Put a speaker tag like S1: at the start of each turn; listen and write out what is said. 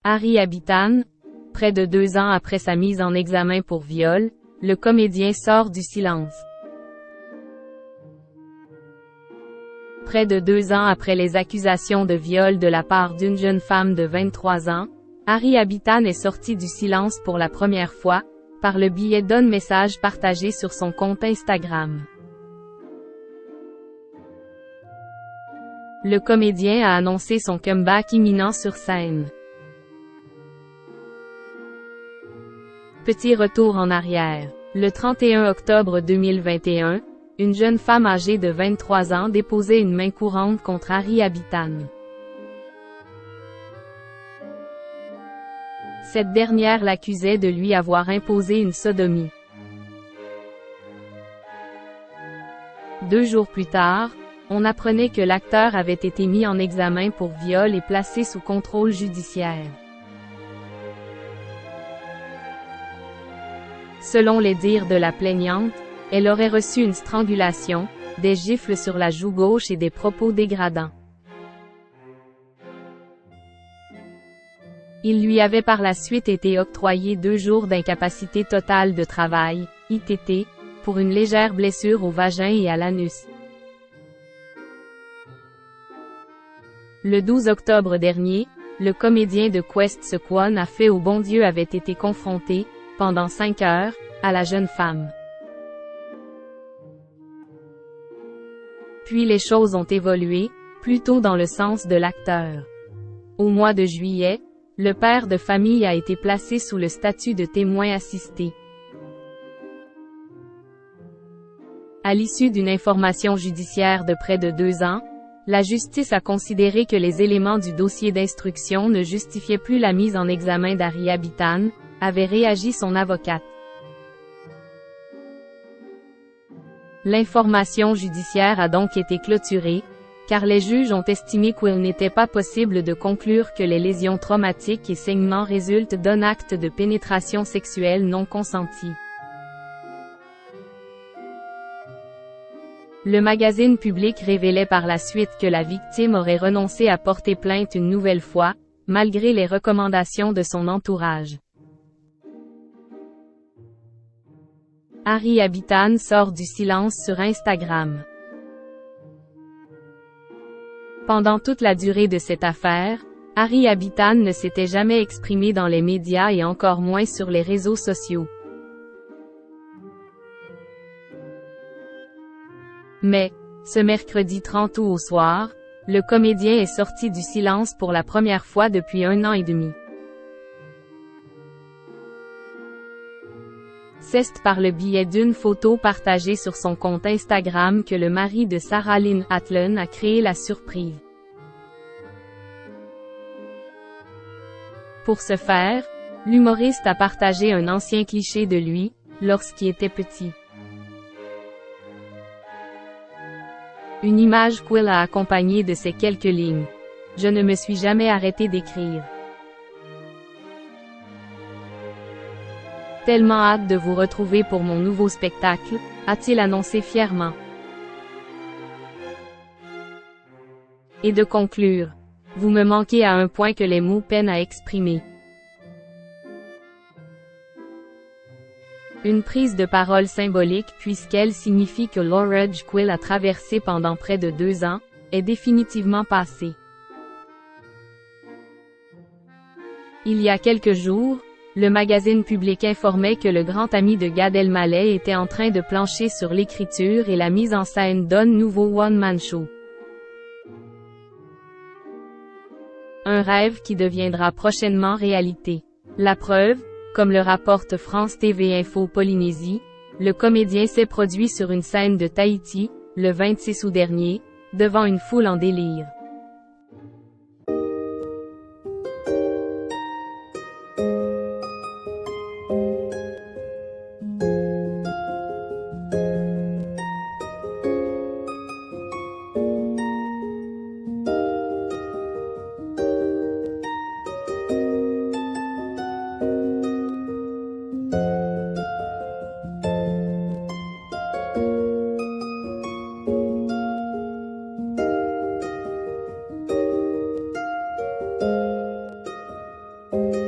S1: Harry Habitan, près de 2 ans après sa mise en examen pour viol, le comédien sort du silence. Près de 2 ans après les accusations de viol de la part d'une jeune femme de 23 ans, Harry Habitan est sorti du silence pour la première fois, par le biais d'un message partagé sur son compte Instagram. Le comédien a annoncé son comeback imminent sur scène. Petit retour en arrière. Le 31 octobre 2021, une jeune femme âgée de 23 ans déposait une main courante contre Harry Habitan. Cette dernière l'accusait de lui avoir imposé une sodomie. 2 jours plus tard, on apprenait que l'acteur avait été mis en examen pour viol et placé sous contrôle judiciaire. Selon les dires de la plaignante, elle aurait reçu une strangulation, des gifles sur la joue gauche et des propos dégradants. Il lui avait par la suite été octroyé 2 jours d'incapacité totale de travail, ITT, pour une légère blessure au vagin et à l'anus. Le 12 octobre dernier, le comédien de Quest Sequon a fait au bon Dieu avait été confronté, pendant 5 heures, à la jeune femme. Puis les choses ont évolué, plutôt dans le sens de l'acteur. Au mois de juillet, le père de famille a été placé sous le statut de témoin assisté. À l'issue d'une information judiciaire de près de 2 ans, la justice a considéré que les éléments du dossier d'instruction ne justifiaient plus la mise en examen d'Harry Habitan, avait réagi son avocate. L'information judiciaire a donc été clôturée, car les juges ont estimé qu'il n'était pas possible de conclure que les lésions traumatiques et saignements résultent d'un acte de pénétration sexuelle non consenti. Le magazine Public révélait par la suite que la victime aurait renoncé à porter plainte une nouvelle fois, malgré les recommandations de son entourage. Harry Habitan sort du silence sur Instagram. Pendant toute la durée de cette affaire, Harry Habitan ne s'était jamais exprimé dans les médias et encore moins sur les réseaux sociaux. Mais, ce mercredi 30 août au soir, le comédien est sorti du silence pour la première fois depuis 1 an et demi. C'est par le biais d'une photo partagée sur son compte Instagram que le mari de Sarah Lynn Atlan a créé la surprise. Pour ce faire, l'humoriste a partagé un ancien cliché de lui, lorsqu'il était petit. Une image qu'il a accompagnée de ces quelques lignes. « Je ne me suis jamais arrêté d'écrire. Tellement hâte de vous retrouver pour mon nouveau spectacle », a-t-il annoncé fièrement. Et de conclure. « Vous me manquez à un point que les mots peinent à exprimer. » Une prise de parole symbolique puisqu'elle signifie que l'orage qu'il a traversé pendant près de 2 ans, est définitivement passé. Il y a quelques jours, le magazine Public informait que le grand ami de Gad Elmaleh était en train de plancher sur l'écriture et la mise en scène d'un nouveau one-man show. Un rêve qui deviendra prochainement réalité. La preuve, comme le rapporte France TV Info Polynésie, le comédien s'est produit sur une scène de Tahiti, le 26 août dernier, devant une foule en délire. Info.